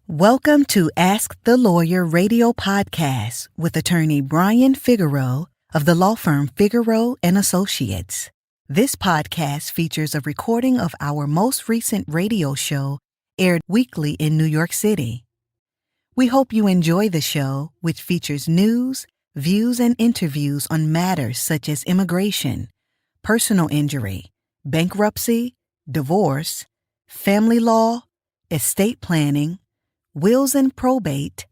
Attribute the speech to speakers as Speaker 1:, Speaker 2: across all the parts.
Speaker 1: Welcome to Ask the Lawyer radio podcast with attorney Brian Figueroa of the law firm Figueroa and Associates. This podcast features a recording of our most recent radio show aired weekly in New York City. We hope you enjoy the show, which features news, views, and interviews on matters such as immigration, personal injury, bankruptcy, divorce, family law, estate planning, wills and probate,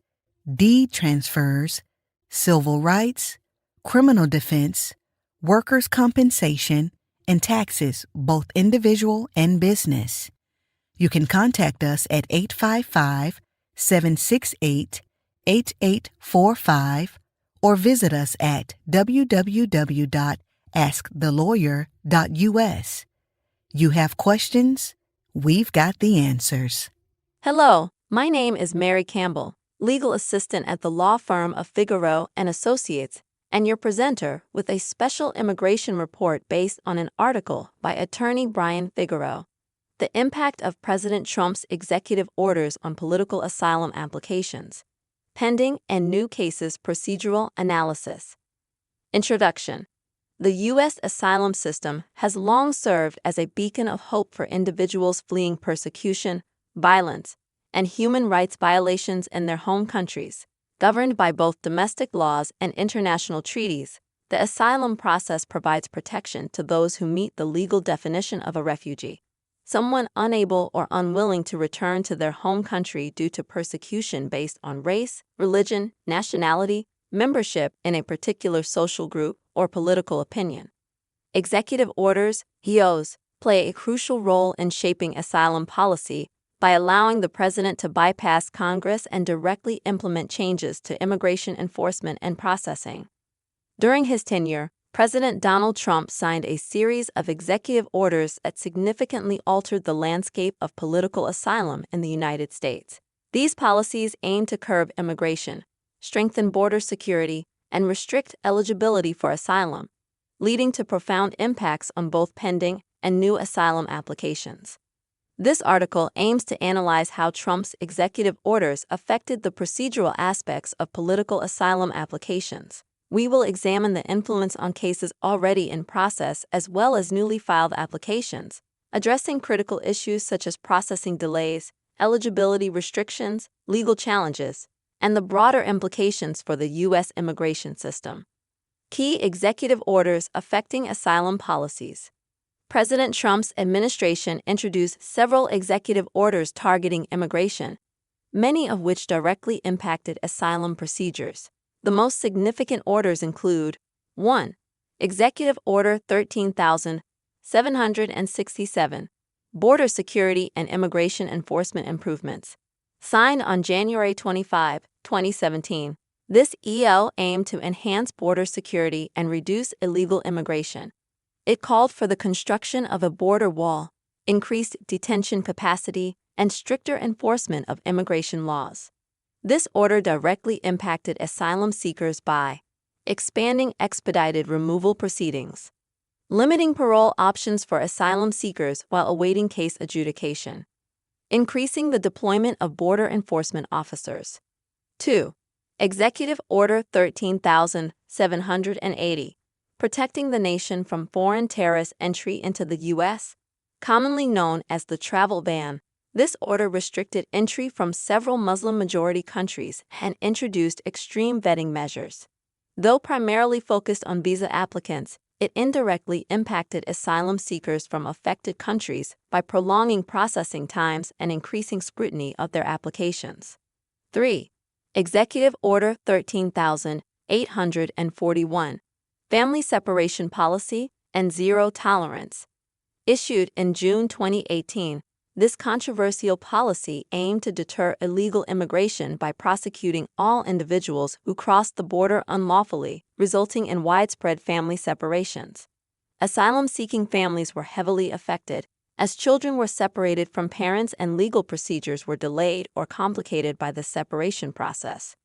Speaker 1: deed transfers, civil rights, criminal defense, workers' compensation, and taxes, both individual and business. You can contact us at 855-768-8845 or visit us at www.askthelawyer.us. You have questions? We've got the answers.
Speaker 2: Hello, my name is Mary Campbell, legal assistant at the law firm of Figueroa and Associates, and your presenter with a special immigration report based on an article by attorney Brian Figueroa. The impact of President Trump's executive orders on political asylum applications, pending and new cases procedural analysis. Introduction. The U.S. asylum system has long served as a beacon of hope for individuals fleeing persecution, violence, and human rights violations in their home countries. Governed by both domestic laws and international treaties, the asylum process provides protection to those who meet the legal definition of a refugee, someone unable or unwilling to return to their home country due to persecution based on race, religion, nationality, membership in a particular social group, or political opinion. Executive orders, EOs, play a crucial role in shaping asylum policy by allowing the president to bypass Congress and directly implement changes to immigration enforcement and processing. During his tenure, President Donald Trump signed a series of executive orders that significantly altered the landscape of political asylum in the United States. These policies aim to curb immigration, strengthen border security, and restrict eligibility for asylum, leading to profound impacts on both pending and new asylum applications. This article aims to analyze how Trump's executive orders affected the procedural aspects of political asylum applications. We will examine the influence on cases already in process as well as newly filed applications, addressing critical issues such as processing delays, eligibility restrictions, legal challenges, and the broader implications for the U.S. immigration system. Key executive orders affecting asylum policies. President Trump's administration introduced several executive orders targeting immigration, many of which directly impacted asylum procedures. The most significant orders include 1. Executive Order 13,767, Border Security and Immigration Enforcement Improvements, signed on January 25, 2017. This EO aimed to enhance border security and reduce illegal immigration. It called for the construction of a border wall, increased detention capacity, and stricter enforcement of immigration laws. This order directly impacted asylum seekers by expanding expedited removal proceedings, limiting parole options for asylum seekers while awaiting case adjudication, increasing the deployment of border enforcement officers. 2. Executive Order 13,780. Protecting the nation from foreign terrorist entry into the U.S., commonly known as the travel ban. This order restricted entry from several Muslim-majority countries and introduced extreme vetting measures. Though primarily focused on visa applicants, it indirectly impacted asylum seekers from affected countries by prolonging processing times and increasing scrutiny of their applications. 3. Executive Order 13,841. Family Separation Policy and Zero Tolerance. Issued in June 2018, this controversial policy aimed to deter illegal immigration by prosecuting all individuals who crossed the border unlawfully, resulting in widespread family separations. Asylum-seeking families were heavily affected, as children were separated from parents and legal procedures were delayed or complicated by the separation process.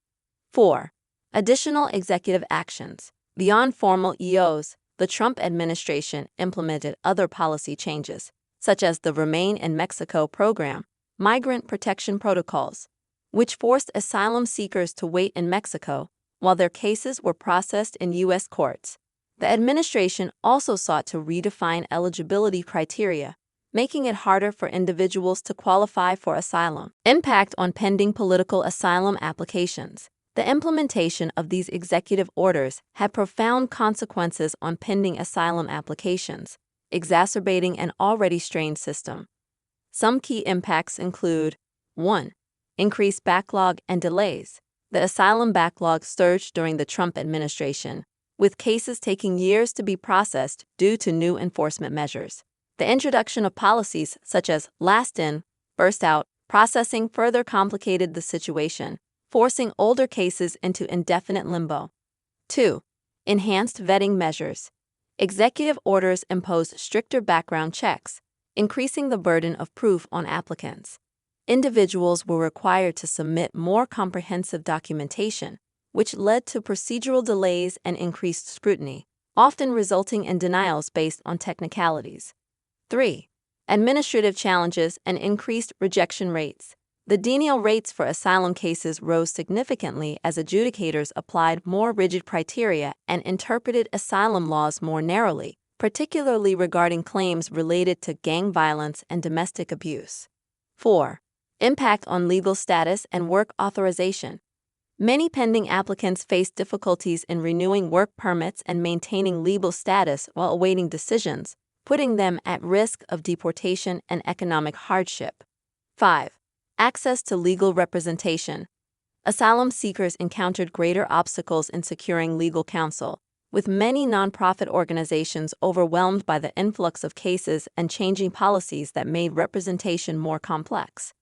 Speaker 2: 4. Additional executive actions. Beyond formal EOs, the Trump administration implemented other policy changes, such as the Remain in Mexico program, migrant protection protocols, which forced asylum seekers to wait in Mexico while their cases were processed in U.S. courts. The administration also sought to redefine eligibility criteria, making it harder for individuals to qualify for asylum. Impact on pending political asylum applications. The implementation of these executive orders had profound consequences on pending asylum applications, exacerbating an already strained system. Some key impacts include 1. Increased backlog and delays. The asylum backlog surged during the Trump administration, with cases taking years to be processed due to new enforcement measures. The introduction of policies such as last in, first out processing further complicated the situation, forcing older cases into indefinite limbo. 2. Enhanced vetting measures. Executive orders imposed stricter background checks, increasing the burden of proof on applicants. Individuals were required to submit more comprehensive documentation, which led to procedural delays and increased scrutiny, often resulting in denials based on technicalities. 3. Administrative challenges and increased rejection rates. The denial rates for asylum cases rose significantly as adjudicators applied more rigid criteria and interpreted asylum laws more narrowly, particularly regarding claims related to gang violence and domestic abuse. 4. Impact on legal status and work authorization. Many pending applicants face difficulties in renewing work permits and maintaining legal status while awaiting decisions, putting them at risk of deportation and economic hardship. 5. Access to legal representation. Asylum seekers encountered greater obstacles in securing legal counsel, with many nonprofit organizations overwhelmed by the influx of cases and changing policies that made representation more complex.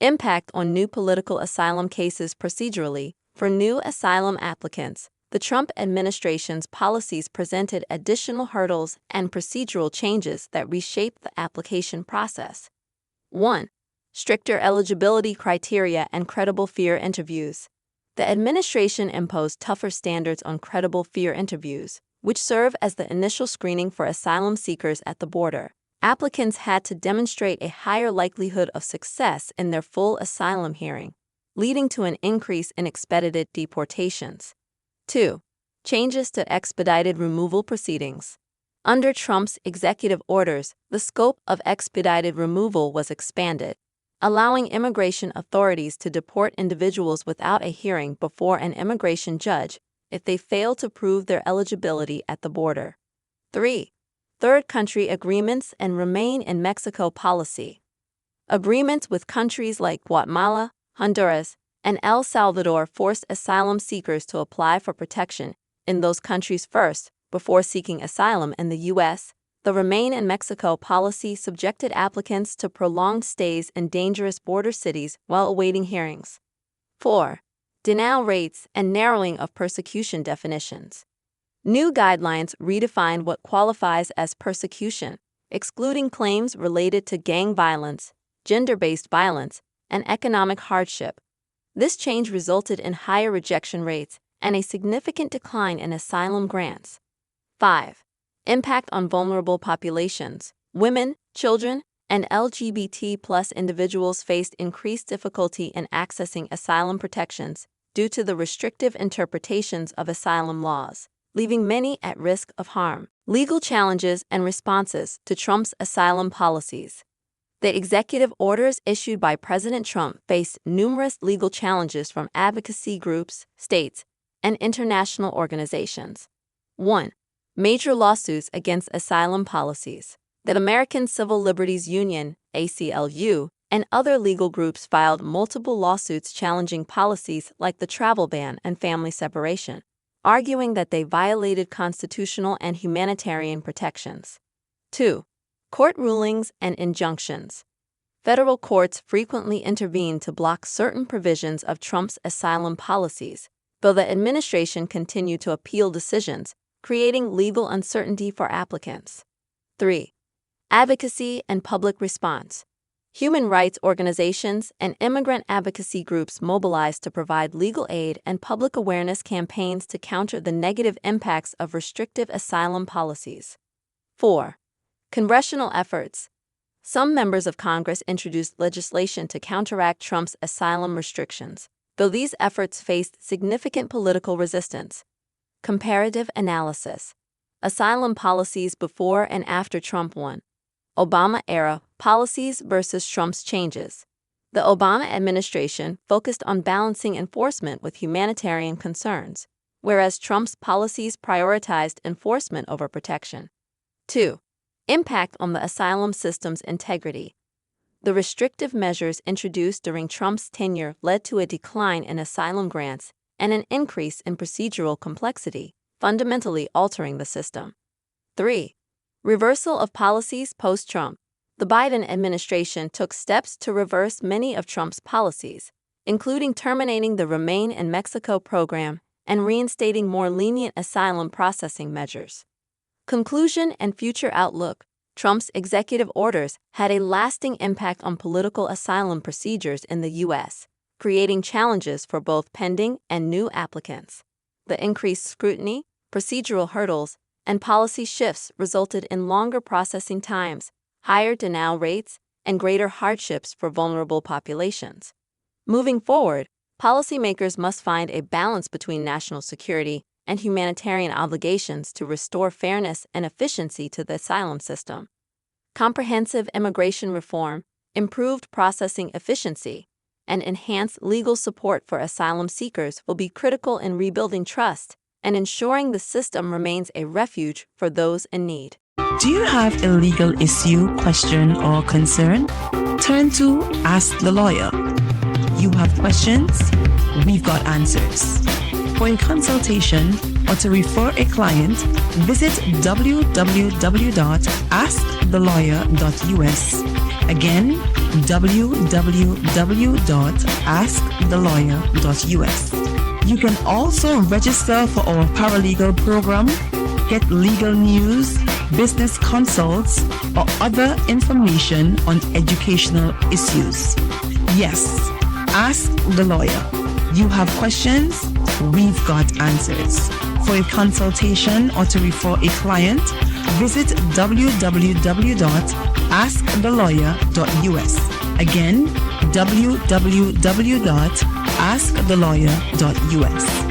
Speaker 2: Impact on new political asylum cases procedurally. For new asylum applicants, the Trump administration's policies presented additional hurdles and procedural changes that reshaped the application process. 1. Stricter eligibility criteria and credible fear interviews. The administration imposed tougher standards on credible fear interviews, which serve as the initial screening for asylum seekers at the border. Applicants had to demonstrate a higher likelihood of success in their full asylum hearing, leading to an increase in expedited deportations. 2. Changes to expedited removal proceedings. Under Trump's executive orders, the scope of expedited removal was expanded, allowing immigration authorities to deport individuals without a hearing before an immigration judge if they fail to prove their eligibility at the border. 3. Third country agreements and remain in Mexico policy. Agreements with countries like Guatemala, Honduras, and El Salvador forced asylum seekers to apply for protection in those countries first before seeking asylum in the U.S. The Remain in Mexico policy subjected applicants to prolonged stays in dangerous border cities while awaiting hearings. 4. Denial rates and narrowing of persecution definitions. New guidelines redefined what qualifies as persecution, excluding claims related to gang violence, gender-based violence, and economic hardship. This change resulted in higher rejection rates and a significant decline in asylum grants. 5. Impact on vulnerable populations. Women, children, and LGBT+ individuals faced increased difficulty in accessing asylum protections due to the restrictive interpretations of asylum laws, leaving many at risk of harm. Legal challenges and responses to Trump's asylum policies. The executive orders issued by President Trump faced numerous legal challenges from advocacy groups, states, and international organizations. 1. Major lawsuits against asylum policies. The American Civil Liberties Union, ACLU, and other legal groups filed multiple lawsuits challenging policies like the travel ban and family separation, arguing that they violated constitutional and humanitarian protections. 2. Court rulings and injunctions. Federal courts frequently intervened to block certain provisions of Trump's asylum policies, though the administration continued to appeal decisions, creating legal uncertainty for applicants. 3. Advocacy and public response. Human rights organizations and immigrant advocacy groups mobilized to provide legal aid and public awareness campaigns to counter the negative impacts of restrictive asylum policies. 4. Congressional efforts. Some members of Congress introduced legislation to counteract Trump's asylum restrictions, though these efforts faced significant political resistance. Comparative analysis. Asylum policies before and after Trump won. Obama-era policies versus Trump's changes. The Obama administration focused on balancing enforcement with humanitarian concerns, whereas Trump's policies prioritized enforcement over protection. 2. Impact on the asylum system's integrity. The restrictive measures introduced during Trump's tenure led to a decline in asylum grants and an increase in procedural complexity, fundamentally altering the system. 3. Reversal of policies post-Trump. The Biden administration took steps to reverse many of Trump's policies, including terminating the Remain in Mexico program and reinstating more lenient asylum processing measures. Conclusion and future outlook. Trump's executive orders had a lasting impact on political asylum procedures in the U.S., creating challenges for both pending and new applicants. The increased scrutiny, procedural hurdles, and policy shifts resulted in longer processing times, higher denial rates, and greater hardships for vulnerable populations. Moving forward, policymakers must find a balance between national security and humanitarian obligations to restore fairness and efficiency to the asylum system. Comprehensive immigration reform, improved processing efficiency, and enhanced legal support for asylum seekers will be critical in rebuilding trust and ensuring the system remains a refuge for those in need.
Speaker 3: Do you have a legal issue, question, or concern? Turn to Ask the Lawyer. You have questions? We've got answers. For a consultation or to refer a client, visit www.askthelawyer.us. Again, www.askthelawyer.us. You can also register for our paralegal program, get legal news, business consults, or other information on educational issues. Yes, Ask the Lawyer. You have questions? We've got answers. For a consultation or to refer a client, visit www.askthelawyer.us. Again, www.askthelawyer.us.